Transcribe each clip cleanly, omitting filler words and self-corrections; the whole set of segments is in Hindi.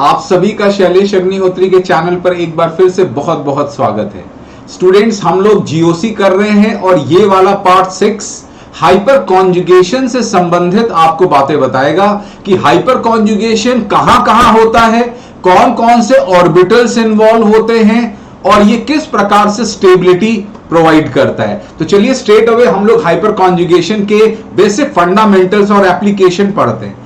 आप सभी का शैलेश अग्निहोत्री के चैनल पर एक बार फिर से बहुत बहुत स्वागत है। स्टूडेंट्स, हम लोग जीओसी कर रहे हैं और ये वाला पार्ट 6 हाइपर कॉन्जुगेशन से संबंधित आपको बातें बताएगा कि हाइपर कॉन्जुगेशन कहां कहां होता है, कौन कौन से ऑर्बिटल्स इन्वॉल्व होते हैं और ये किस प्रकार से स्टेबिलिटी प्रोवाइड करता है। तो चलिए स्ट्रेट अवे हम लोग हाइपर कॉन्जुगेशन के बेसिक फंडामेंटल्स और एप्लीकेशन पढ़ते हैं।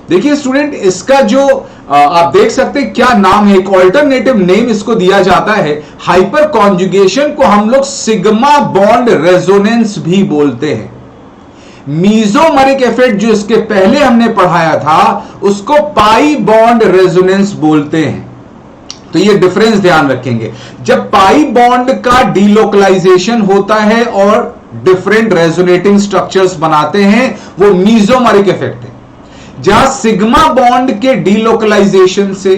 देखिए स्टूडेंट, इसका जो आप देख सकते हैं क्या नाम है, एक ऑल्टरनेटिव नेम इसको दिया जाता है। हाइपर कॉन्जुगेशन को हम लोग सिग्मा बॉन्ड रेजोनेंस भी बोलते हैं। मीजोमरिक इफेक्ट जो इसके पहले हमने पढ़ाया था उसको पाई बॉन्ड रेजोनेंस बोलते हैं। तो ये डिफरेंस ध्यान रखेंगे। जब पाई बॉन्ड का डीलोकलाइजेशन होता है और डिफरेंट रेजोनेटिंग स्ट्रक्चर्स बनाते हैं, वो मीजोमरिक इफेक्ट है। जहां सिग्मा बॉन्ड के डीलोकलाइजेशन से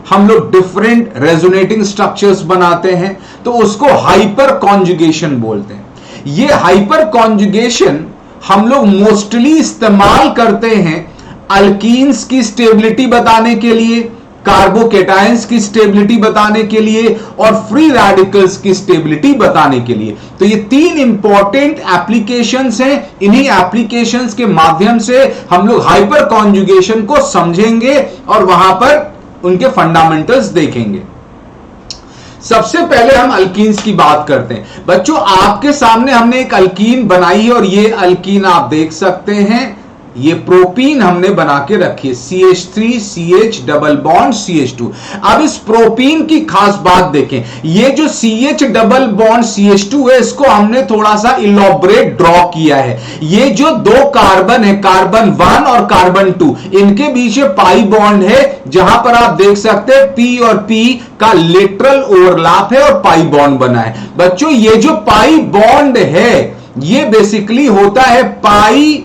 हम लोग डिफरेंट रेजोनेटिंग स्ट्रक्चर्स बनाते हैं, तो उसको हाइपर कॉन्जुगेशन बोलते हैं। ये हाइपर कॉन्जुगेशन हम लोग मोस्टली इस्तेमाल करते हैं अल्कीन्स की स्टेबिलिटी बताने के लिए, कार्बोकेटायंस की स्टेबिलिटी बताने के लिए और फ्री रेडिकल्स की स्टेबिलिटी बताने के लिए। तो ये तीन इंपॉर्टेंट एप्लीकेशंस हैं। इन्हीं एप्लीकेशंस के माध्यम से हम लोग हाइपर कॉन्जुगेशन को समझेंगे और वहां पर उनके फंडामेंटल्स देखेंगे। सबसे पहले हम अल्कीन्स की बात करते हैं। बच्चों, आपके सामने हमने एक अल्कीन बनाई है और ये अल्कीन आप देख सकते हैं, ये प्रोपीन हमने बना के रखी है, CH3 CH double bond CH2। अब इस प्रोपीन की खास बात देखें, ये जो CH डबल बॉन्ड CH2 है, इसको हमने थोड़ा सा इलॉबरेट ड्रॉ किया है। ये जो दो कार्बन है, कार्बन 1 और कार्बन 2, इनके बीच पाई बॉन्ड है, जहां पर आप देख सकते हैं P और P का लेटरल ओवरलैप है और पाई बॉन्ड बना है। बच्चों, ये जो पाई बॉन्ड है ये बेसिकली होता है पाई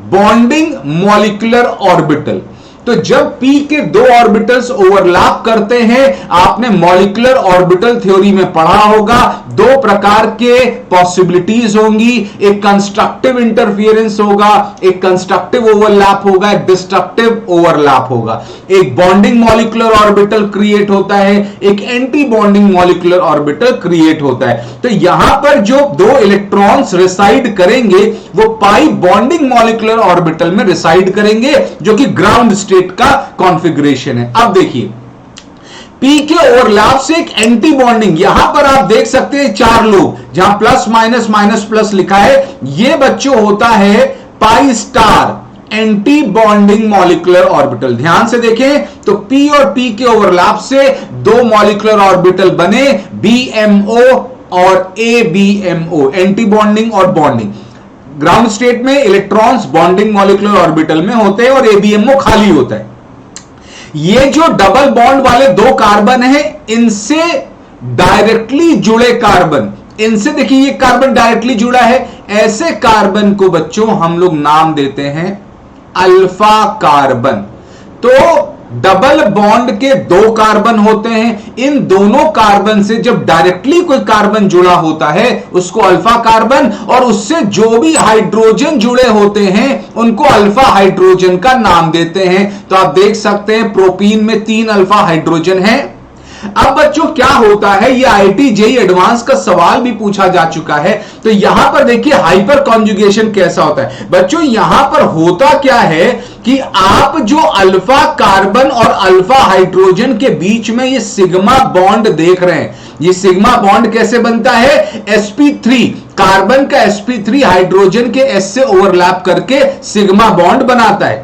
बॉन्डिंग मॉलिक्यूलर ऑर्बिटल। तो जब P के दो ऑर्बिटल्स ओवरलैप करते हैं, आपने मॉलिक्यूलर ऑर्बिटल थ्योरी में पढ़ा होगा, दो प्रकार के पॉसिबिलिटीज होंगी, एक कंस्ट्रक्टिव इंटरफियरेंस होगा, एक कंस्ट्रक्टिव ओवरलैप होगा, एक डिस्ट्रक्टिव ओवरलैप होगा। एक बॉन्डिंग मॉलिक्यूलर ऑर्बिटल क्रिएट होता है, एक anti bonding molecular orbital create होता है। तो यहां पर जो दो इलेक्ट्रॉन्स रिसाइड करेंगे वो पाई बॉन्डिंग मॉलिक्यूलर ऑर्बिटल में रिसाइड करेंगे, जो कि ग्राउंड स्टेट का कॉन्फ़िगरेशन है। अब देखिए, P के ओवरलैप से एक एंटी बॉन्डिंग, यहां पर आप देख सकते हैं चार लोग, जहां प्लस माइनस माइनस प्लस लिखा है, यह बच्चों होता है pi star anti bonding molecular orbital. ध्यान से देखें तो P और P के ओवरलैप से दो मॉलिक्यूलर ऑर्बिटल बने, BMO और ABMO, एंटी बॉन्डिंग और बॉन्डिंग। ग्राउंड स्टेट में इलेक्ट्रॉन्स बॉन्डिंग मॉलिक्यूलर ऑर्बिटल में होते हैं और ABMO खाली होता है। ये जो डबल बॉन्ड वाले दो कार्बन हैं, इनसे डायरेक्टली जुड़े कार्बन, इनसे देखिए ये कार्बन डायरेक्टली जुड़ा है, ऐसे कार्बन को बच्चों हम लोग नाम देते हैं अल्फा कार्बन। तो डबल बॉन्ड के दो कार्बन होते हैं, इन दोनों कार्बन से जब डायरेक्टली कोई कार्बन जुड़ा होता है उसको अल्फा कार्बन, और उससे जो भी हाइड्रोजन जुड़े होते हैं उनको अल्फा हाइड्रोजन का नाम देते हैं। तो आप देख सकते हैं प्रोपीन में 3 अल्फा हाइड्रोजन है। अब बच्चों क्या होता है, ये IIT JEE एडवांस का सवाल भी पूछा जा चुका है। तो यहां पर देखिए हाइपर कॉन्जुगेशन कैसा होता है। बच्चों, यहां पर होता क्या है कि आप जो अल्फा कार्बन और अल्फा हाइड्रोजन के बीच में ये सिग्मा बॉन्ड देख रहे हैं, ये सिग्मा बॉन्ड कैसे बनता है, sp3, कार्बन का sp3 हाइड्रोजन के s से ओवरलैप करके सिग्मा बॉन्ड बनाता है।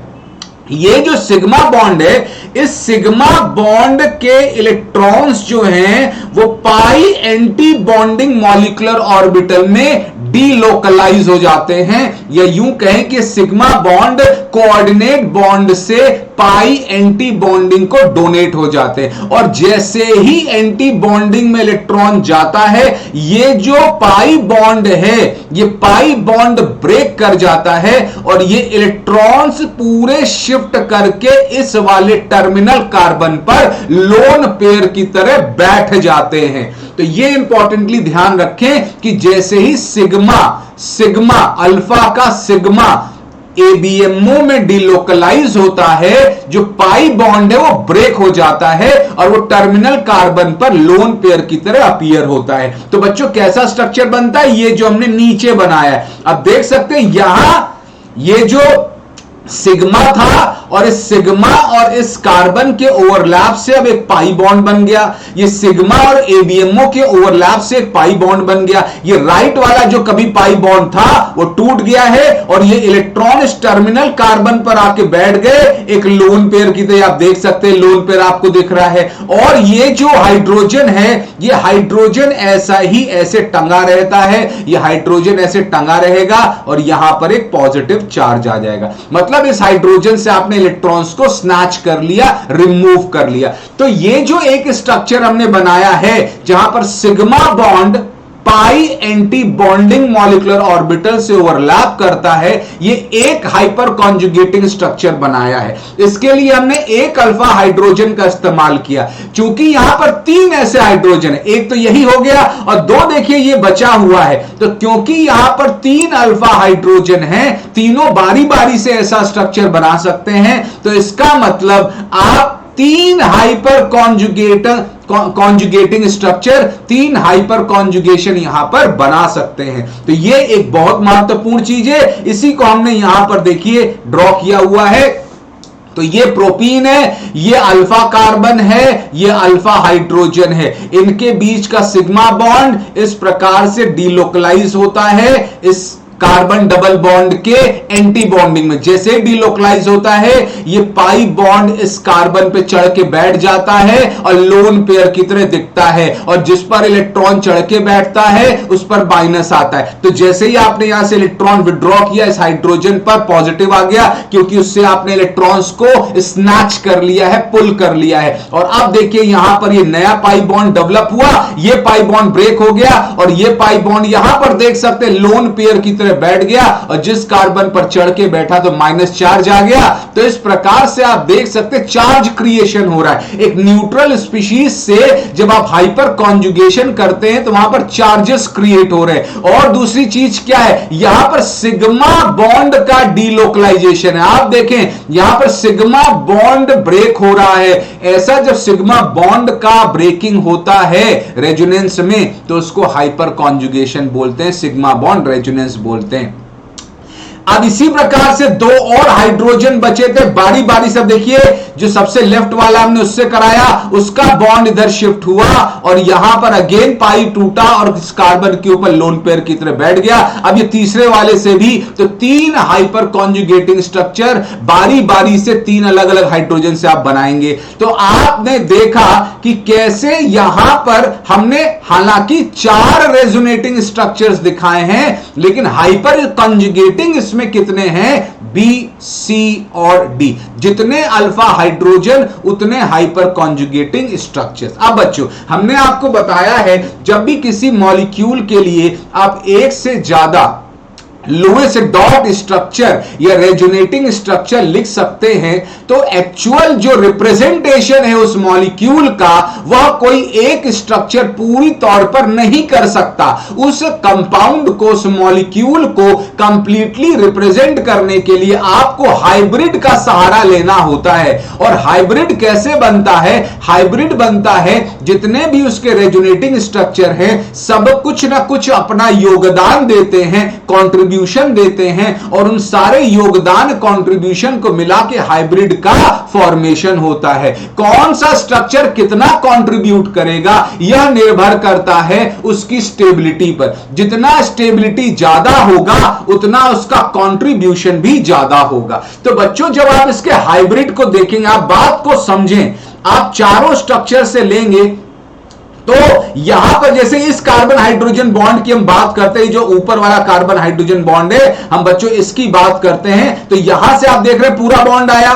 ये जो सिग्मा बॉन्ड है, इस सिग्मा बॉन्ड के इलेक्ट्रॉन्स जो हैं वो पाई एंटी बॉन्डिंग मॉलिक्यूलर ऑर्बिटल में डीलोकलाइज हो जाते हैं, या यूं कहें कि सिग्मा बॉन्ड कोऑर्डिनेट बॉन्ड से पाई एंटी बॉन्डिंग को डोनेट हो जाते हैं। और जैसे ही एंटी बॉन्डिंग में इलेक्ट्रॉन जाता है, ये जो पाई बॉन्ड है ये पाई बॉन्ड ब्रेक कर जाता है और ये इलेक्ट्रॉन्स पूरे शिफ्ट करके इस वाले टर्मिनल कार्बन पर लोन पेयर की तरह बैठ जाते हैं। तो ये इंपॉर्टेंटली ध्यान रखें कि जैसे ही सिग्मा अल्फा का सिग्मा एबीएमओ में डिलोकलाइज होता है, जो पाई बॉन्ड है वो ब्रेक हो जाता है और वो टर्मिनल कार्बन पर लोन पेयर की तरह अपीयर होता है। तो बच्चों कैसा स्ट्रक्चर बनता है, ये जो हमने नीचे बनाया है। अब देख सकते हैं यहां ये जो सिग्मा था और इस सिग्मा और इस कार्बन के ओवरलैप से अब एक पाई बॉन्ड बन गया। ये सिग्मा और एबीएमओ के ओवरलैप से एक पाई बॉन्ड बन गया। ये राइट वाला जो कभी पाई बॉन्ड था वो टूट गया है और ये इलेक्ट्रॉन इस टर्मिनल कार्बन पर आके बैठ गए एक लोन पेयर की तरह। आप देख सकते हैं लोन पेयर आपको दिख रहा है। और ये जो हाइड्रोजन है, ये हाइड्रोजन ऐसा ही ऐसे टंगा रहता है, ये हाइड्रोजन ऐसे टंगा रहेगा और यहां पर एक पॉजिटिव चार्ज आ जाएगा। मतलब इस हाइड्रोजन से आपने इलेक्ट्रॉन्स को स्नैच कर लिया, रिमूव कर लिया। तो ये जो एक स्ट्रक्चर हमने बनाया है जहां पर sigma bond pi anti bonding molecular orbital से ओवरलैप करता है, ये एक हाइपर कॉन्जुगेटिंग स्ट्रक्चर बनाया है। इसके लिए हमने एक अल्फा हाइड्रोजन का इस्तेमाल किया। चूंकि यहां पर 3 ऐसे हाइड्रोजन है, एक तो यही हो गया और 2 देखिए ये बचा हुआ है। तो क्योंकि यहां पर 3 अल्फा हाइड्रोजन है, तीनों बारी बारी से ऐसा स्ट्रक्चर बना सकते हैं। तो इसका मतलब आप 3 hyper conjugating structure, 3 hyper conjugation यहां पर बना सकते हैं। तो ये एक बहुत महत्वपूर्ण चीज है, इसी को हमने यहां पर देखिए ड्रॉ किया हुआ है। तो ये प्रोपीन है, ये अल्फा कार्बन है, ये अल्फा हाइड्रोजन है। इनके बीच का सिग्मा बॉन्ड इस प्रकार से डिलोकलाइज होता है इस कार्बन डबल बॉन्ड के एंटी बॉन्डिंग में। जैसे डिलोकलाइज होता है ये पाई बॉन्ड इस कार्बन पे चढ़ के बैठ जाता है और लोन पेयर की तरह दिखता है, और जिस पर इलेक्ट्रॉन चढ़ के बैठता है उस पर माइनस आता है। तो जैसे ही आपने यहां से इलेक्ट्रॉन विड्रॉ किया, इस हाइड्रोजन पर पॉजिटिव आ गया, क्योंकि उससे आपने इलेक्ट्रॉन्स को स्नैच कर लिया है, पुल कर लिया है। और अब देखिए यहां पर ये नया पाई बॉन्ड डेवलप हुआ, ये पाई बॉन्ड ब्रेक हो गया और ये पाई बॉन्ड यहां पर देख सकते हैं लोन पेयर की तरह बैठ गया, और जिस कार्बन पर चढ़ के बैठा तो माइनस चार्ज आ गया। तो इस प्रकार से आप देख सकते हैं चार्ज क्रिएशन हो रहा है। एक न्यूट्रल स्पीशीज से जब आप हाइपर कॉन्जुगेशन करते हैं तो वहां पर चार्जेस क्रिएट हो रहे हैं। और दूसरी चीज क्या है, यहां पर सिग्मा बॉन्ड का डीलोकलाइजेशन है। आप देखें यहां पर सिग्मा बॉन्ड ब्रेक हो रहा है। ऐसा जब सिग्मा बॉन्ड का ब्रेकिंग होता है रेजोनेंस में तो उसको हाइपर कॉन्जुगेशन बोलते हैं, सिग्मा बॉन्ड रेजोनेंस बोलते हैं। अब इसी प्रकार से 2 और हाइड्रोजन बचे थे, बारी बारी से देखिए जो सबसे लेफ्ट वाला हमने उससे कराया, उसका बॉन्ड इधर शिफ्ट हुआ और यहां पर अगेन पाई टूटा और इस कार्बन के ऊपर लोन पेयर की तरह बैठ गया। अब ये तीसरे वाले से भी, तो 3 हाइपर कॉन्जुगेटिंग स्ट्रक्चर बारी बारी से 3 अलग अलग हाइड्रोजन से आप बनाएंगे। तो आपने देखा कि कैसे यहां पर हमने हालांकि 4 रेजोनेटिंग स्ट्रक्चर्स दिखाए हैं, लेकिन हाइपर कॉन्जुगेटिंग इसमें कितने हैं, बी, सी और डी। जितने अल्फा हाइड्रोजन उतने हाइपर कॉन्जुगेटिंग स्ट्रक्चर्स। अब बच्चों हमने आपको बताया है जब भी किसी मॉलिक्यूल के लिए आप एक से ज्यादा लोएस्ट डॉट स्ट्रक्चर या रेजोनेटिंग स्ट्रक्चर लिख सकते हैं, तो एक्चुअल जो रिप्रेजेंटेशन है उस मॉलिक्यूल का वह कोई एक स्ट्रक्चर पूरी तौर पर नहीं कर सकता। उस कंपाउंड को, उस मॉलिक्यूल को कंप्लीटली रिप्रेजेंट करने के लिए आपको हाइब्रिड का सहारा लेना होता है। और हाइब्रिड कैसे बनता है, हाइब्रिड बनता है जितने भी उसके रेजोनेटिंग स्ट्रक्चर हैं सब कुछ ना कुछ अपना योगदान देते हैं, कॉन्ट्रीब्यूशन देते हैं, और उन सारे योगदान कंट्रीब्यूशन को मिला के हाइब्रिड का फॉर्मेशन होता है। कौन सा स्ट्रक्चर कितना कंट्रीब्यूट करेगा यह निर्भर करता है उसकी स्टेबिलिटी पर। जितना स्टेबिलिटी ज्यादा होगा उतना उसका कंट्रीब्यूशन भी ज्यादा होगा। तो बच्चों जब आप इसके हाइब्रिड को देखेंगे, आप बात को समझें, आप चारों स्ट्रक्चर से लेंगे तो यहां पर जैसे इस कार्बन हाइड्रोजन बॉन्ड की हम बात करते हैं, जो ऊपर वाला कार्बन हाइड्रोजन बॉन्ड है, हम बच्चों इसकी बात करते हैं, तो यहां से आप देख रहे हैं पूरा बॉन्ड आया,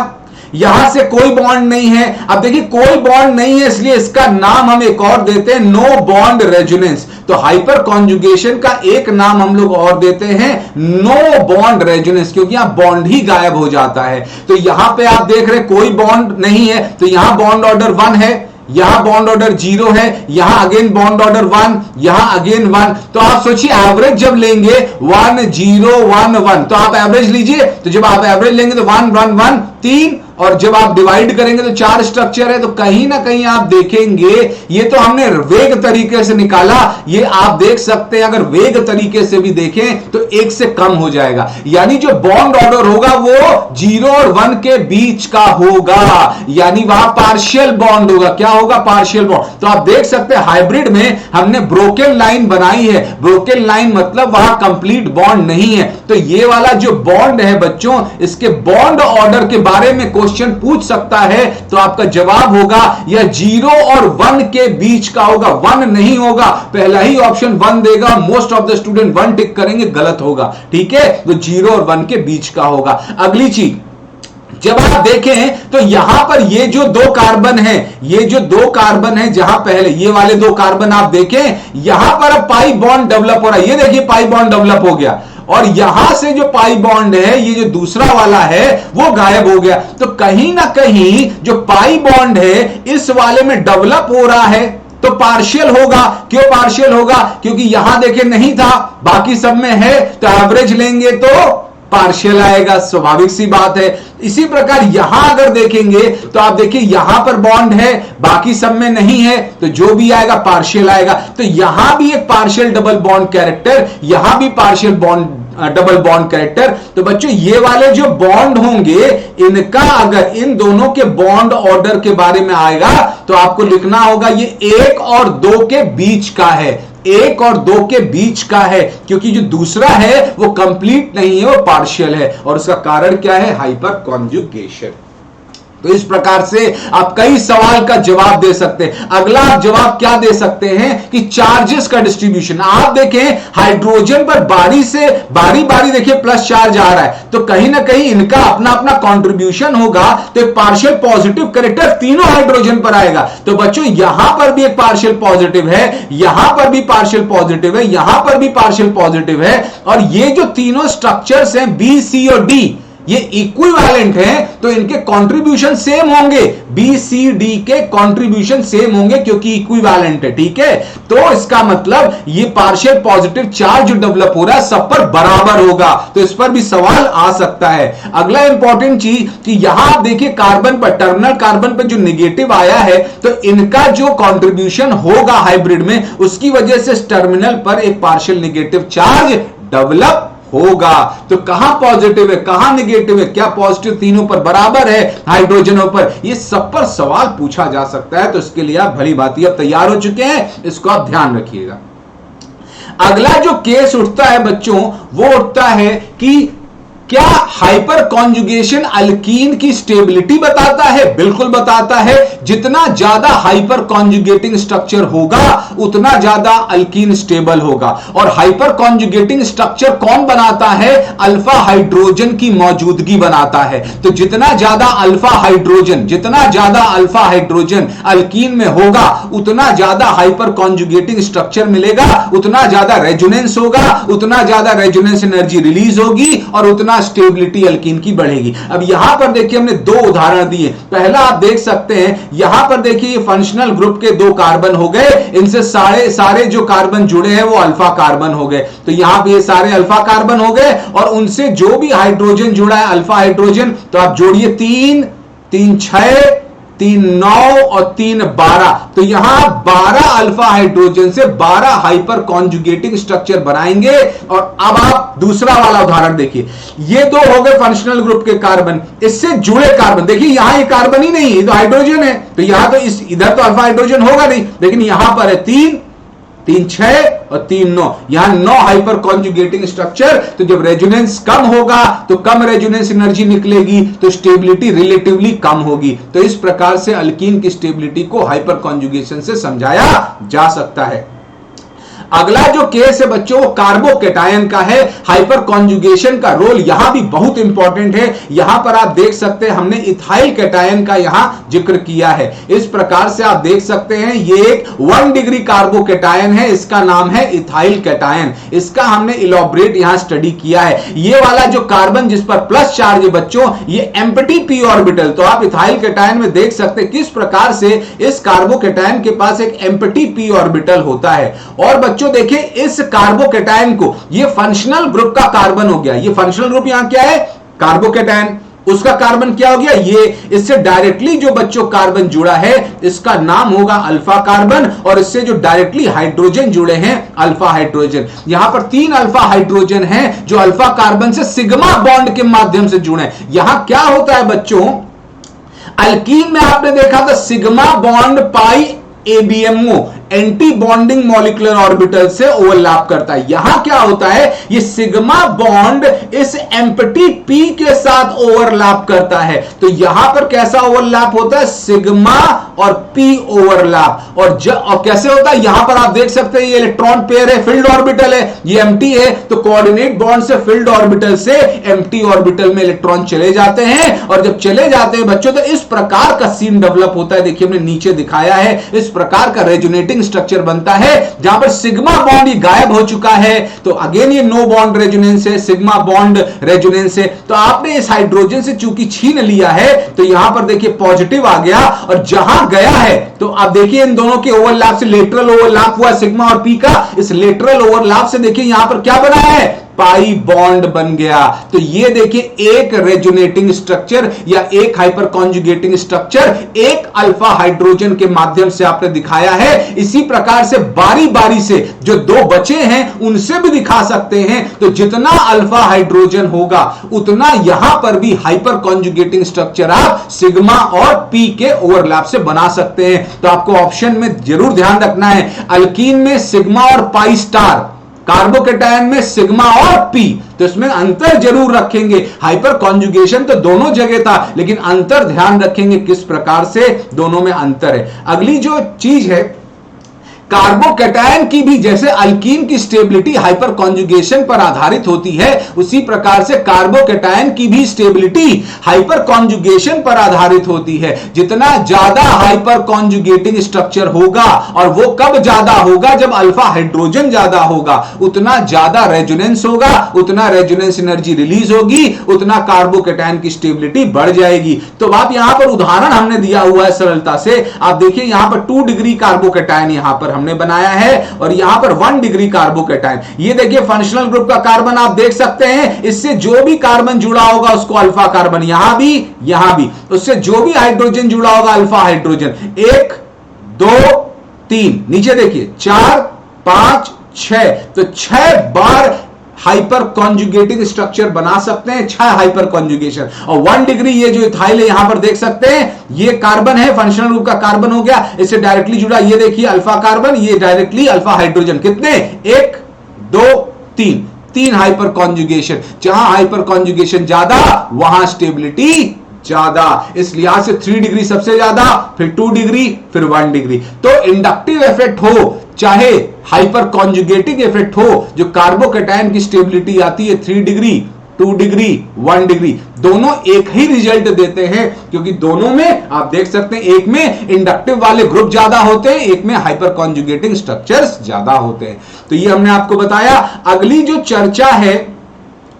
यहां से कोई बॉन्ड नहीं है। अब देखिए कोई बॉन्ड नहीं है, इसलिए इसका नाम हम एक और देते हैं, नो बॉन्ड रेजोनेंस। तो हाइपर कॉन्जुगेशन का एक नाम हम लोग और देते हैं, नो बॉन्ड रेजोनेंस, क्योंकि यहां बॉन्ड ही गायब हो जाता है। तो यहां पे आप देख रहे हैं कोई बॉन्ड नहीं है, तो यहां बॉन्ड ऑर्डर 1 है, यहां बॉन्ड ऑर्डर 0 है, यहां अगेन बॉन्ड ऑर्डर 1, यहां अगेन 1। तो आप सोचिए एवरेज जब लेंगे 1 0 1 1, तो आप एवरेज लीजिए, तो जब आप एवरेज लेंगे तो 1 1 1 3, और जब आप डिवाइड करेंगे तो 4 स्ट्रक्चर है। तो कहीं ना कहीं आप देखेंगे, ये तो हमने वेग तरीके से निकाला, ये आप देख सकते हैं अगर वेग तरीके से भी देखें तो 1 से कम हो जाएगा, यानी जो बॉन्ड ऑर्डर होगा वो 0 और 1 के बीच का होगा, यानी वहां पार्शियल बॉन्ड होगा। क्या होगा? Partial bond. तो आप देख सकते हैं हाइब्रिड में हमने ब्रोकन लाइन बनाई है, ब्रोकन लाइन मतलब वहां कंप्लीट बॉन्ड नहीं है। तो ये वाला जो बॉन्ड है बच्चों, इसके बॉन्ड ऑर्डर के बारे में क्वेश्चन पूछ सकता है, तो आपका जवाब होगा यह 0 और 1 के बीच का होगा, 1 नहीं होगा। पहला ही ऑप्शन 1 देगा, मोस्ट ऑफ द स्टूडेंट 1 टिक करेंगे, गलत होगा। ठीक है, तो 0 और 1 के बीच का होगा। अगली चीज जब आप देखें तो यहां पर ये जो 2 कार्बन है, ये जो 2 कार्बन है, जहां पहले ये वाले 2 कार्बन आप देखें, यहां पर अब पाई बॉन्ड डेवलप हो रहा है। ये देखिए पाई बॉन्ड डेवलप हो गया, और यहां से जो पाई बॉन्ड है, ये जो दूसरा वाला है वो गायब हो गया। तो कहीं ना कहीं जो पाई बॉन्ड है इस वाले में डेवलप हो रहा है, तो पार्शियल होगा। क्यों पार्शियल होगा? क्योंकि यहां देखे नहीं था, बाकी सब में है, तो एवरेज लेंगे तो पार्शियल आएगा, स्वाभाविक सी बात है। इसी प्रकार यहां अगर देखेंगे तो आप देखिए यहां पर बॉन्ड है, बाकी सब में नहीं है, तो जो भी आएगा पार्शियल आएगा। तो यहां भी एक पार्शियल डबल बॉन्ड कैरेक्टर, यहां भी partial bond double bond character. तो बच्चों ये वाले जो बॉन्ड होंगे, इनका अगर इन दोनों के बॉन्ड ऑर्डर के बारे में आएगा तो आपको लिखना होगा ये 1 और 2 के बीच का है, 1 और 2 के बीच का है, क्योंकि जो दूसरा है वो कंप्लीट नहीं है, वो पार्शियल है। और उसका कारण क्या है? Hyper conjugation. तो इस प्रकार से आप कई सवाल का जवाब दे सकते हैं। अगला आप जवाब क्या दे सकते हैं कि चार्जेस का डिस्ट्रीब्यूशन। आप देखें हाइड्रोजन पर बारी से बारी देखिए प्लस चार्ज आ रहा है, तो कहीं ना कहीं इनका अपना अपना कंट्रीब्यूशन होगा। तो एक पार्शियल पॉजिटिव कैरेक्टर तीनों हाइड्रोजन पर आएगा। तो बच्चों यहां पर भी एक पार्शियल पॉजिटिव है, यहां पर भी पार्शियल पॉजिटिव है, यहां पर भी पार्शियल पॉजिटिव है, और ये जो तीनों स्ट्रक्चर्स हैं बी, सी और डी, ये इक्विवेलेंट हैं, तो इनके कंट्रीब्यूशन सेम होंगे। बी सी डी के कंट्रीब्यूशन सेम होंगे क्योंकि इक्विवेलेंट है। ठीक है, तो इसका मतलब ये पार्शियल पॉजिटिव चार्ज जो डेवलप हो रहा है सब पर बराबर होगा। तो इस पर भी सवाल आ सकता है। अगला इंपॉर्टेंट चीज कि यहां आप देखिए कार्बन पर, टर्मिनल कार्बन पर जो नेगेटिव आया है, तो इनका जो कंट्रीब्यूशन होगा हाइब्रिड में, उसकी वजह से टर्मिनल पर एक पार्शियल नेगेटिव चार्ज डेवलप होगा। तो कहां पॉजिटिव है, कहां नेगेटिव है, क्या पॉजिटिव तीनों पर बराबर है हाइड्रोजनों पर, ये सब पर सवाल पूछा जा सकता है। तो इसके लिए आप भली भांति अब तैयार हो चुके हैं, इसको आप ध्यान रखिएगा। अगला जो केस उठता है बच्चों, वो उठता है कि क्या हाइपर कॉन्जुगेशन अल्कीन की स्टेबिलिटी बताता है? बिल्कुल बताता है। जितना ज्यादा हाइपर कॉन्जुगेटिंग स्ट्रक्चर होगा उतना ज्यादा अल्कीन स्टेबल होगा। और हाइपर कॉन्जुगेटिंग स्ट्रक्चर कौन बनाता है? अल्फा हाइड्रोजन की मौजूदगी बनाता है। तो जितना ज्यादा अल्फा हाइड्रोजन अल्कीन में होगा उतना ज्यादा हाइपर कॉन्जुगेटिंग स्ट्रक्चर मिलेगा, उतना ज्यादा रेजोनेंस होगा, उतना ज्यादा रेजोनेंस एनर्जी रिलीज होगी, और उतना स्टेबिलिटी अल्कीन की बढ़ेगी। अब यहां पर देखिए हमने 2 उदाहरण दिए। पहला आप देख सकते हैं, यहां पर देखिए ये फंक्शनल ग्रुप के 2 कार्बन हो गए, इनसे सारे जो कार्बन जुड़े हैं वो अल्फा कार्बन हो गए। तो यहां पे ये सारे अल्फा कार्बन हो गए, और उनसे जो भी हाइड्रोजन जुड़ा है अल्फा हाइड्रोजन, तो आप जोड़िए 3 3 6 3 9 और 3 12। तो यहां 12 अल्फा हाइड्रोजन से 12 हाइपर कॉन्जुगेटिंग स्ट्रक्चर बनाएंगे। और अब आप दूसरा वाला उदाहरण देखिए, ये 2 हो गए फंक्शनल ग्रुप के कार्बन, इससे जुड़े कार्बन देखिए, यहां ये कार्बन ही नहीं है, ये तो हाइड्रोजन है। तो यहां तो इधर तो अल्फा हाइड्रोजन होगा नहीं, लेकिन यहां पर है 3 3 6 और 3 9, यहां 9 हाइपर कॉन्जुगेटिंग स्ट्रक्चर। तो जब रेजोनेंस कम होगा तो कम रेजोनेंस एनर्जी निकलेगी, तो स्टेबिलिटी रिलेटिवली कम होगी। तो इस प्रकार से अल्कीन की स्टेबिलिटी को हाइपर कॉन्जुगेशन से समझाया जा सकता है। अगला जो केस है बच्चों वो कार्बोकेटायन का है। हाइपर कॉन्जुगेशन का रोल यहां भी बहुत इंपॉर्टेंट है। यहां पर आप देख सकते हैं हमने इथाइल कैटायन का यहां जिक्र किया है। इस प्रकार से आप देख सकते हैं ये एक 1 डिग्री कार्बोकेटायन है, इसका नाम है इथाइल कैटायन। इसका हमने इलॉबरेट यहां स्टडी किया है। ये वाला जो कार्बन जिस पर प्लस चार्ज है बच्चों ये एम्प्टी पी ऑर्बिटल, तो आप इथाइल कैटायन में देख सकते हैं किस प्रकार से इस कार्बोकेटायन के पास एक एम्प्टी पी ऑर्बिटल होता है। और बच्चों देखिए इस कार्बोकेटायन को ये फंक्शनल ग्रुप का कार्बन हो गया। ये फंक्शनल ग्रुप यहां क्या है? कार्बोकेटायन। उसका कार्बन क्या हो गया? ये। इससे डायरेक्टली जो बच्चों कार्बन जुड़ा है इसका नाम होगा अल्फा कार्बन, और इससे जो डायरेक्टली हाइड्रोजन जुड़े हैं अल्फा हाइड्रोजन। यहां पर 3 अल्फा हाइड्रोजन हैं जो अल्फा कार्बन से सिग्मा बॉन्ड के माध्यम से जुड़े हैं। यहां क्या होता है बच्चों, अल्कीन में आपने देखा था sigma bond pi ABMO anti bonding molecular orbital से ओवरलैप करता है। यहां क्या होता है, ये सिग्मा बॉन्ड इस एम्प्टी पी के साथ ओवरलैप करता है। तो यहां पर कैसा ओवरलैप होता है? सिग्मा और पी ओवरलैप। और कैसे होता है, यहां पर आप देख सकते हैं ये इलेक्ट्रॉन पेयर है, फिल्ड ऑर्बिटल है, ये एम्प्टी है, तो कोऑर्डिनेट बॉन्ड से फिल्ड ऑर्बिटल से एम्प्टी ऑर्बिटल में इलेक्ट्रॉन चले जाते हैं। और जब चले जाते हैं बच्चों तो इस प्रकार का सीन डेवलप होता है। देखिए हमने नीचे दिखाया है, इस प्रकार का रेजोनेटिंग स्ट्रक्चर बनता है जहां पर सिग्मा बॉन्ड गायब हो चुका है। तो अगेन ये नो बॉन्ड रेजोनेंस है, सिग्मा बॉन्ड रेजोनेंस है। तो आपने इस हाइड्रोजन से चूंकि छीन लिया है तो यहां पर देखिए पॉजिटिव आ गया, और जहां गया है तो आप देखिए इन दोनों के ओवरलैप से लेटरल ओवरलैप हुआ सिग्मा और पी का। इस लेटरल ओवरलैप से देखिए यहां पर क्या बना है? पाई बॉन्ड बन गया। तो ये देखिए एक रेजोनेटिंग स्ट्रक्चर या एक हाइपर कॉन्जुगेटिंग स्ट्रक्चर एक अल्फा हाइड्रोजन के माध्यम से आपने दिखाया है। इसी प्रकार से बारी बारी से जो 2 बचे हैं उनसे भी दिखा सकते हैं। तो जितना अल्फा हाइड्रोजन होगा उतना यहां पर भी हाइपर कॉन्जुगेटिंग स्ट्रक्चर आप सिग्मा और पी के ओवरलैप से बना सकते हैं। तो आपको ऑप्शन में जरूर ध्यान रखना है, अल्कीन में सिग्मा और पाई स्टार, कार्बोकेटायन में सिग्मा और पी। तो इसमें अंतर जरूर रखेंगे। हाइपर कॉन्जुगेशन तो दोनों जगह था, लेकिन अंतर ध्यान रखेंगे किस प्रकार से दोनों में अंतर है। अगली जो चीज है, कार्बोकेटायन की भी जैसे अल्कीन की स्टेबिलिटी हाइपर कॉन्जुगेशन पर आधारित होती है, उसी प्रकार से कार्बोकेटायन की भी स्टेबिलिटी हाइपर कॉन्जुगेशन पर आधारित होती है। जितना ज्यादा हाइपर कॉन्जुगेटिंग स्ट्रक्चर होगा, और वो कब ज्यादा होगा? जब अल्फा हाइड्रोजन ज्यादा होगा, उतना ज्यादा रेजोनेंस होगा, उतना रेजोनेंस एनर्जी रिलीज होगी, उतना कार्बोकेटायन की स्टेबिलिटी बढ़ जाएगी। तो आप यहां पर उदाहरण हमने दिया हुआ है सरलता से। आप देखिए यहां पर 2 डिग्री कार्बोकेटायन यहां पर हमने बनाया है, और यहां पर 1 डिग्री कार्बोकेटायन। ये देखिए फंक्शनल ग्रुप का कार्बन आप देख सकते हैं, इससे जो भी कार्बन जुड़ा होगा उसको अल्फा कार्बन, यहां भी, उससे जो भी हाइड्रोजन जुड़ा होगा अल्फा हाइड्रोजन। 1 2 3, नीचे देखिए 4 5 6, तो 6 बार हाइपर कॉन्जुगेटिंग स्ट्रक्चर बना सकते हैं, 6 हाइपर कॉन्जुगेशन। और 1 डिग्री ये जो इथाइल है यहां पर देख सकते हैं, ये कार्बन है, फंक्शनल ग्रुप का कार्बन हो गया, इससे डायरेक्टली जुड़ा ये देखिए अल्फा कार्बन, ये डायरेक्टली अल्फा हाइड्रोजन। कितने? 1 2 3 हाइपर कॉन्जुगेशन। जहां हाइपर कॉन्जुगेशन ज्यादा वहां स्टेबिलिटी ज्यादा। इस लिहाज से 3 डिग्री सबसे ज्यादा, फिर 2 डिग्री, फिर 1 डिग्री। तो इंडक्टिव इफेक्ट हो चाहे हाइपर कॉन्जुगेटिंग इफेक्ट हो, जो कार्बोकेटायन की स्टेबिलिटी आती है 3 डिग्री 2 डिग्री 1 डिग्री, दोनों एक ही रिजल्ट देते हैं, क्योंकि दोनों में आप देख सकते हैं एक में इंडक्टिव वाले ग्रुप ज्यादा होते हैं, एक में हाइपर कॉन्जुगेटिंग स्ट्रक्चर्स ज्यादा होते हैं। तो ये हमने आपको बताया। अगली जो चर्चा है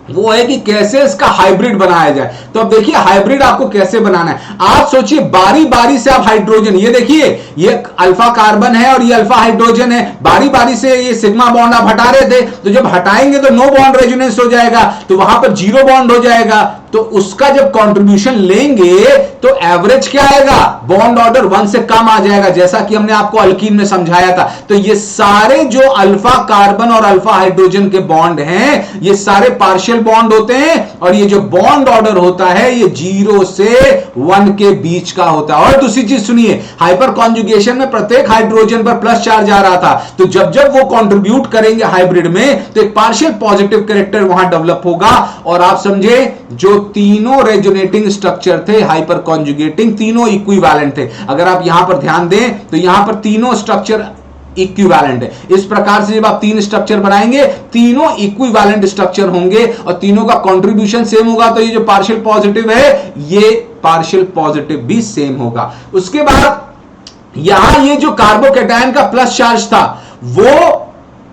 वो है कि कैसे इसका हाइब्रिड बनाया जाए। तो अब देखिए हाइब्रिड आपको कैसे बनाना है। आप सोचिए बारी बारी से आप हाइड्रोजन, ये देखिए ये अल्फा कार्बन है और ये अल्फा हाइड्रोजन है, बारी बारी से ये सिग्मा बॉन्ड आप हटा रहे थे, तो जब हटाएंगे तो नो बॉन्ड रेजोनेंस हो जाएगा, तो वहां पर 0 बॉन्ड हो जाएगा। तो उसका जब कंट्रीब्यूशन लेंगे तो एवरेज क्या आएगा? बॉन्ड ऑर्डर 1 से कम आ जाएगा, जैसा कि हमने आपको अल्कीन में समझाया था। तो ये सारे जो अल्फा कार्बन और अल्फा हाइड्रोजन के बॉन्ड हैं ये सारे पार्शियल बॉन्ड होते हैं, और ये जो बॉन्ड ऑर्डर होता है ये 0 से 1 के बीच का होता है। और दूसरी चीज सुनिए, हाइपर कॉन्जुगेशन में प्रत्येक हाइड्रोजन पर प्लस चार्ज आ रहा था, तो जब जब वो कंट्रीब्यूट करेंगे हाइब्रिड में तो एक पार्शियल पॉजिटिव कैरेक्टर वहां डेवलप होगा। और आप समझे जो तीनों रेजोनेटिंग स्ट्रक्चर थे हाइपर कॉन्जुगेटिंग, तीनों इक्विवेलेंट थे। अगर आप यहां पर ध्यान दें तो यहां पर तीनों स्ट्रक्चर इक्विवेलेंट है। इस प्रकार से जब आप तीन स्ट्रक्चर बनाएंगे, तीनों इक्विवेलेंट स्ट्रक्चर होंगे और तीनों का कंट्रीब्यूशन सेम होगा, तो ये जो पार्शियल पॉजिटिव है ये पार्शियल पॉजिटिव भी सेम होगा। उसके बाद यहां ये जो कार्बोकैटायन का प्लस चार्ज था, वो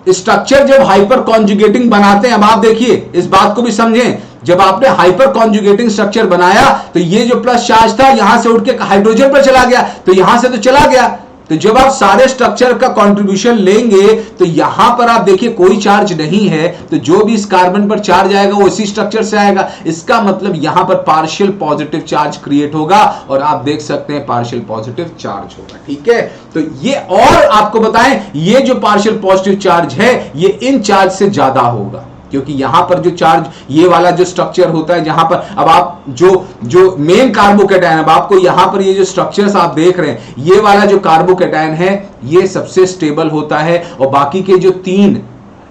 स्ट्रक्चर जब हाइपर कॉन्जुगेटिंग बनाते हैं, अब आप देखिए इस बात को भी समझें, जब आपने हाइपर कॉन्जुगेटिंग स्ट्रक्चर बनाया तो ये जो प्लस चार्ज था यहां से उठ के हाइड्रोजन पर चला गया, तो यहां से तो चला गया, तो जब आप सारे स्ट्रक्चर का कंट्रीब्यूशन लेंगे तो यहां पर आप देखिए कोई चार्ज नहीं है, तो जो भी इस कार्बन पर चार्ज आएगा वो इसी स्ट्रक्चर से आएगा। इसका मतलब यहां पर पार्शियल पॉजिटिव चार्ज क्रिएट होगा और आप देख सकते हैं पार्शियल पॉजिटिव चार्ज होगा। ठीक है, तो ये और आपको बताएं, ये जो पार्शियल पॉजिटिव चार्ज है ये इन चार्ज से ज्यादा होगा, क्योंकि यहां पर जो चार्ज ये वाला जो स्ट्रक्चर होता है, जहां पर अब आप जो मेन कार्बोकैटायन, अब आपको यहां पर ये जो स्ट्रक्चर्स आप देख रहे हैं, ये वाला जो कार्बोकैटायन है ये सबसे स्टेबल होता है और बाकी के जो तीन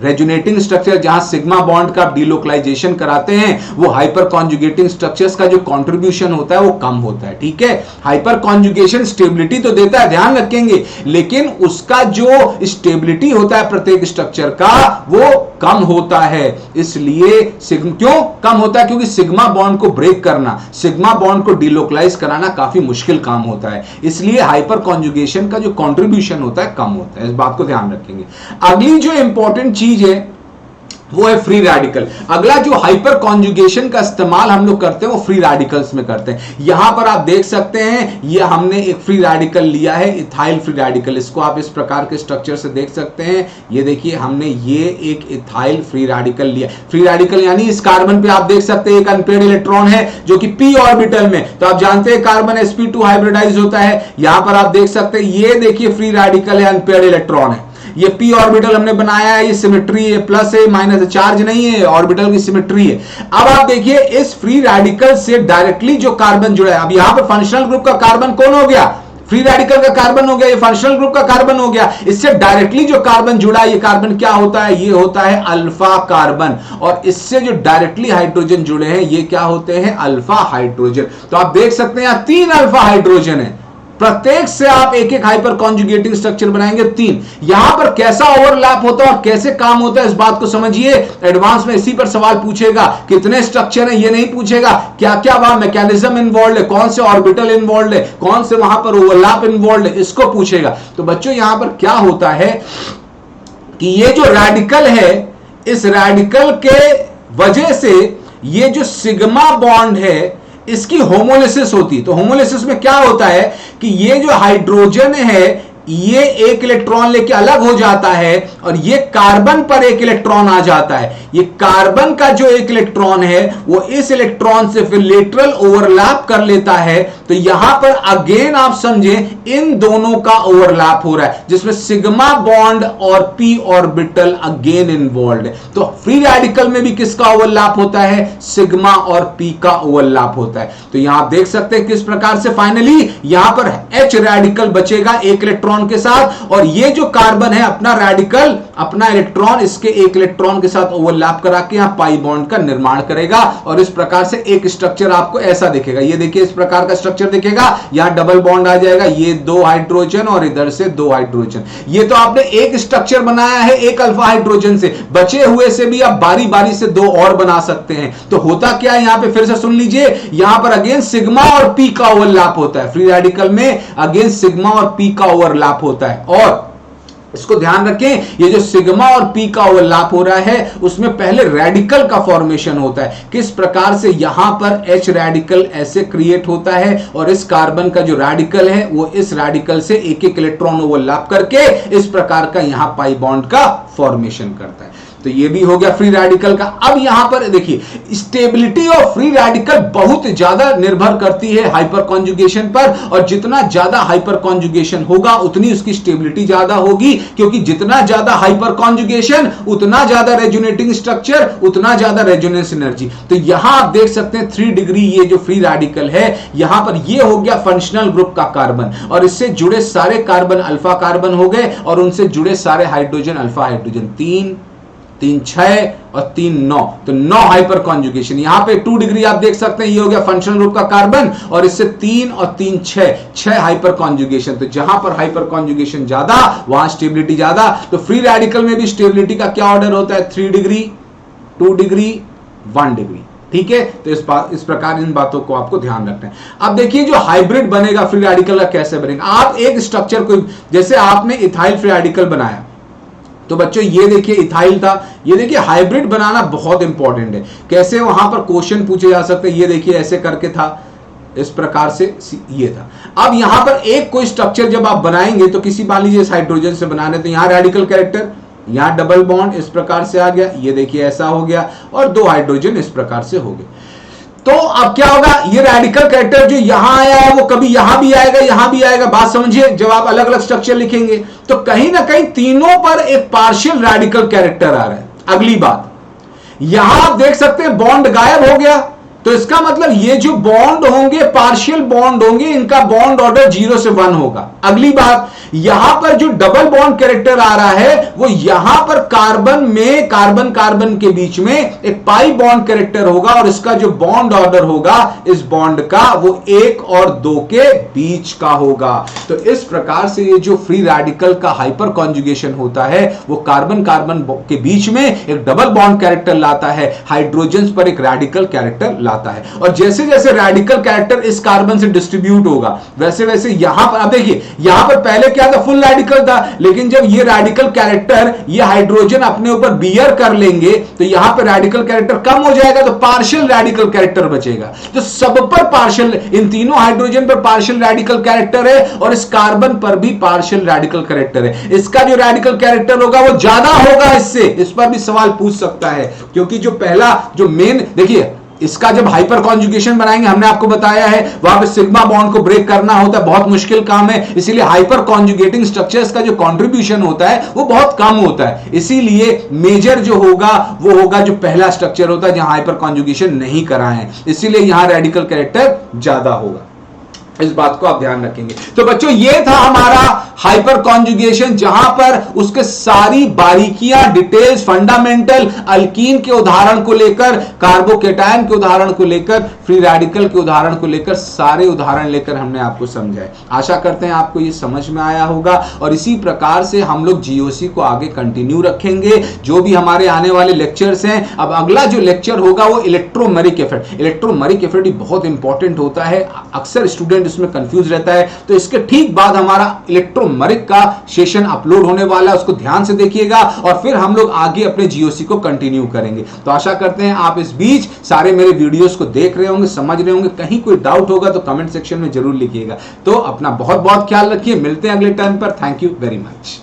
रेजोनेटिंग स्ट्रक्चर जहां सिग्मा बॉन्ड का डिलोकलाइजेशन कराते हैं, वो हाइपर कॉन्जुगेटिंग स्ट्रक्चर्स का जो कंट्रीब्यूशन होता है वो कम होता है। ठीक है, हाइपर कॉन्जुगेशन स्टेबिलिटी तो देता है, ध्यान रखेंगे, लेकिन उसका जो स्टेबिलिटी होता है प्रत्येक स्ट्रक्चर का वो कम होता है। इसलिए क्यों कम होता है? क्योंकि सिग्मा बॉन्ड को ब्रेक करना, सिग्मा बॉन्ड को डिलोकलाइज कराना काफी मुश्किल काम होता है, इसलिए हाइपर कॉन्जुगेशन का जो कंट्रीब्यूशन होता है कम होता है। इस बात को ध्यान रखेंगे। अगली जो इंपॉर्टेंट चीज है वो है फ्री रेडिकल। अगला जो हाइपर कॉन्जुगेशन का इस्तेमाल हम लोग करते हैं वो फ्री रेडिकल्स में करते हैं। यहां पर आप देख सकते हैं ये हमने एक फ्री रेडिकल लिया है, इथाइल फ्री रेडिकल। इसको आप इस प्रकार के स्ट्रक्चर से देख सकते हैं। ये देखिए हमने ये एक इथाइल फ्री रेडिकल लिया। फ्री रेडिकल यानी इस कार्बन पे आप देख सकते हैं एक अनपेयर्ड इलेक्ट्रॉन है जो कि p ऑर्बिटल में, तो आप जानते हैं कार्बन sp2 हाइब्रिडाइज होता है। यहां पर आप देख सकते हैं ये देखिए फ्री रेडिकल है, अनपेयर्ड इलेक्ट्रॉन है। ये p ऑर्बिटल हमने बनाया है, ये सिमेट्री है, प्लस है माइनस है, चार्ज नहीं है, ऑर्बिटल की सिमेट्री है। अब आप देखिए इस फ्री रेडिकल से डायरेक्टली जो कार्बन जुड़ा है, अब यहां पे फंक्शनल ग्रुप का कार्बन कौन हो गया? फ्री रेडिकल का कार्बन हो गया, ये फंक्शनल ग्रुप का कार्बन हो गया। इससे डायरेक्टली जो कार्बन जुड़ा है, ये कार्बन क्या होता है? ये होता है अल्फा कार्बन, और इससे जो डायरेक्टली हाइड्रोजन जुड़े हैं ये क्या होते हैं? Alpha hydrogen. तो आप देख सकते हैं यहां 3 अल्फा हाइड्रोजन है, प्रत्येक से आप एक एक हाइपर कॉन्जुगेटिंग स्ट्रक्चर बनाएंगे 3। यहां पर कैसा ओवरलैप होता है और कैसे काम होता है इस बात को समझिए। एडवांस में इसी पर सवाल पूछेगा, कितने स्ट्रक्चर है ये नहीं पूछेगा, क्या क्या वहां मैकेनिज्म इन्वॉल्व है, कौन से ऑर्बिटल इन्वॉल्व है, कौन से वहां पर ओवरलैप इन्वॉल्व है, इसको पूछेगा। तो बच्चों यहां पर क्या होता है कि ये जो रेडिकल है, इस रेडिकल के वजह से ये जो सिग्मा बॉन्ड है इसकी होमोलिसिस होती है। तो होमोलिसिस में क्या होता है कि ये जो हाइड्रोजन है ये एक इलेक्ट्रॉन लेके अलग हो जाता है और ये कार्बन पर एक इलेक्ट्रॉन आ जाता है। ये कार्बन का जो एक इलेक्ट्रॉन है वो इस इलेक्ट्रॉन से फिर लेटरल ओवरलैप कर लेता है। तो यहां पर अगेन आप समझें इन दोनों का ओवरलैप हो रहा है, जिसमें सिग्मा बॉन्ड और p ऑर्बिटल अगेन इन्वॉल्व है। तो फ्री रेडिकल में भी किसका ओवरलैप होता है? सिग्मा और p का ओवरलैप होता है। तो यहां आप देख सकते हैं किस प्रकार से फाइनली यहां पर H रेडिकल बचेगा एक इलेक्ट्रॉन के साथ, और ये जो कार्बन है अपना रेडिकल, अपना इलेक्ट्रॉन इसके एक इलेक्ट्रॉन के साथ ओवरलैप करा के यहां पाई बॉन्ड का निर्माण करेगा, और इस प्रकार से एक स्ट्रक्चर आपको ऐसा दिखेगा। ये देखिए इस प्रकार का स्ट्रक्चर दिखेगा, यहां डबल बॉन्ड आ जाएगा, ये 2 हाइड्रोजन और इधर से 2 हाइड्रोजन। ये तो आपने एक स्ट्रक्चर बनाया है एक अल्फा हाइड्रोजन से, बचे हुए से भी आप बारी बारी से 2 और बना सकते हैं। तो होता क्या है यहां पे फिर से सुन लीजिए, यहां पर अगेन सिग्मा और p का ओवरलैप होता है। फ्री रेडिकल में अगेन सिग्मा और p का ओवरलैप होता है, और इसको ध्यान रखें ये जो सिग्मा और p का ओवरलैप हो रहा है उसमें पहले रेडिकल का फॉर्मेशन होता है। किस प्रकार से यहां पर H रेडिकल ऐसे क्रिएट होता है और इस कार्बन का जो रेडिकल है वो इस रेडिकल से एक एक इलेक्ट्रॉन ओवरलैप करके इस प्रकार का यहां पाई बॉन्ड का फॉर्मेशन करता है। तो ये भी हो गया फ्री रेडिकल का। अब यहां पर देखिए स्टेबिलिटी ऑफ फ्री रेडिकल बहुत ज्यादा निर्भर करती है हाइपर कॉन्जुगेशन पर, और जितना ज्यादा हाइपर कॉन्जुगेशन होगा उतनी उसकी स्टेबिलिटी ज्यादा होगी, क्योंकि जितना ज्यादा हाइपर कॉन्जुगेशन उतना ज्यादा रेजोनेटिंग स्ट्रक्चर, उतना ज्यादा रेजोनेंस एनर्जी। तो यहां आप देख सकते हैं 3 डिग्री ये जो फ्री रेडिकल है, यहां पर ये हो गया फंक्शनल ग्रुप का कार्बन, और इससे जुड़े सारे कार्बन अल्फा कार्बन हो गए और उनसे जुड़े सारे हाइड्रोजन अल्फा हाइड्रोजन। 3 3 6 और 3 9, तो 9 हाइपर कॉन्जुगेशन। यहां पे 2 डिग्री आप देख सकते हैं, ये हो गया फंक्शनल ग्रुप का कार्बन, और इससे 3 और 3 6 हाइपर कॉन्जुगेशन। तो जहां पर हाइपर कॉन्जुगेशन ज्यादा वहां स्टेबिलिटी ज्यादा। तो फ्री रेडिकल में भी स्टेबिलिटी का क्या ऑर्डर होता है, 3 डिग्री, 2 डिग्री, 1 डिग्री। ठीक है, तो इस प्रकार इन बातों को आपको ध्यान रखना है। अब देखिए जो हाइब्रिड बनेगा फ्री रेडिकल का कैसे बनेगा। आप एक स्ट्रक्चर को, जैसे आपने इथाइल फ्री रेडिकल बनाया, तो बच्चों ये देखिए इथाइल था, ये देखिए हाइब्रिड बनाना बहुत इंपॉर्टेंट है। कैसे वहां पर क्वेश्चन पूछे जा सकते हैं, ये देखिए ऐसे करके था, इस प्रकार से ये था। अब यहां पर एक कोई स्ट्रक्चर जब आप बनाएंगे तो किसी मान लीजिए हाइड्रोजन से बनाने, तो यहां रेडिकल कैरेक्टर, यहां डबल बॉन्ड इस प्रकार से आ गया, ये देखिए ऐसा हो गया, और 2 हाइड्रोजन इस प्रकार से हो गए। तो अब क्या होगा, ये रेडिकल कैरेक्टर जो यहां आया है वो कभी यहां भी आएगा, यहां भी आएगा। बात समझिए, जब आप अलग अलग स्ट्रक्चर लिखेंगे तो कहीं ना कहीं तीनों पर एक पार्शियल रेडिकल कैरेक्टर आ रहा है। अगली बात, यहां आप देख सकते हैं बॉन्ड गायब हो गया, तो इसका मतलब ये जो बॉन्ड होंगे पार्शियल बॉन्ड होंगे, इनका बॉन्ड ऑर्डर 0 से 1 होगा। अगली बात, यहां पर जो डबल बॉन्ड कैरेक्टर आ रहा है वो यहां पर कार्बन में कार्बन कार्बन के बीच में एक पाई बॉन्ड कैरेक्टर होगा, और इसका जो बॉन्ड ऑर्डर होगा इस बॉन्ड का वो 1 और 2 के बीच का होगा। तो इस प्रकार से ये जो फ्री रेडिकल का हाइपर कॉन्जुगेशन होता है वो कार्बन कार्बन के बीच में एक डबल बॉन्ड कैरेक्टर लाता है, हाइड्रोजन पर एक रेडिकल कैरेक्टर लाता है। और जैसे जैसे रेडिकल कैरेक्टर इस कार्बन से डिस्ट्रीब्यूट होगा वैसे वैसे यहां पर, अब देखिए यहां पर पहले क्या था, फुल रेडिकल था, लेकिन जब ये रेडिकल कैरेक्टर ये हाइड्रोजन अपने ऊपर बियर कर लेंगे तो यहां पर रेडिकल कैरेक्टर कम हो जाएगा, तो पार्शियल रेडिकल कैरेक्टर बचेगा। तो सब पर पार्शियल, इन तीनों हाइड्रोजन पर पार्शियल रेडिकल कैरेक्टर है, और इस कार्बन पर भी पार्शियल रेडिकल कैरेक्टर है। इसका जो रेडिकल कैरेक्टर होगा वो ज्यादा होगा इससे, इस पर भी सवाल पूछ सकता है, क्योंकि जो पहला जो मेन, देखिए इसका जब हाइपर कॉन्जुगेशन बनाएंगे, हमने आपको बताया है वहां पे सिग्मा बॉन्ड को ब्रेक करना होता है, बहुत मुश्किल काम है। इसीलिए हाइपर कॉन्जुगेटिंग स्ट्रक्चर्स का जो कंट्रीब्यूशन होता है वो बहुत कम होता है। इसीलिए मेजर जो होगा वो होगा जो पहला स्ट्रक्चर होता है जहां हाइपर कॉन्जुगेशन नहीं कराए हैं, इसीलिए यहां रेडिकल कैरेक्टर ज्यादा होगा। इस बात को आप ध्यान रखेंगे। तो बच्चों ये था हमारा हाइपर कॉन्जुगेशन, जहां पर उसके सारी बारीकियां, डिटेल्स, फंडामेंटल, अल्कीन के उदाहरण को लेकर, कार्बोकेटायन के उदाहरण को लेकर, फ्री रेडिकल के उदाहरण को लेकर, सारे उदाहरण लेकर हमने आपको समझाए। आशा करते हैं आपको ये समझ में आया होगा, और इसी प्रकार से हम लोग जीओसी को आगे कंटिन्यू रखेंगे। जो भी हमारे आने वाले लेक्चर्स हैं, अब अगला जो लेक्चर होगा वो इलेक्ट्रोमेरिक इफेक्ट। इलेक्ट्रोमेरिक इफेक्ट बहुत इंपॉर्टेंट होता है, अक्सर स्टूडेंट इसमें कंफ्यूज रहता है। तो इसके ठीक बाद हमारा इलेक्ट्रोमेरिक का सेशन अपलोड होने वाला है, उसको ध्यान से देखिएगा, और फिर हम लोग आगे अपने जीओसी को कंटिन्यू करेंगे। तो आशा करते हैं आप इस बीच सारे मेरे वीडियोस को देख रहे होंगे, समझ रहे होंगे। कहीं कोई डाउट होगा तो कमेंट सेक्शन में जरूर लिखिएगा। तो अपना बहुत बहुत ख्याल रखिए, मिलते हैं अगले टाइम पर। Thank you very much.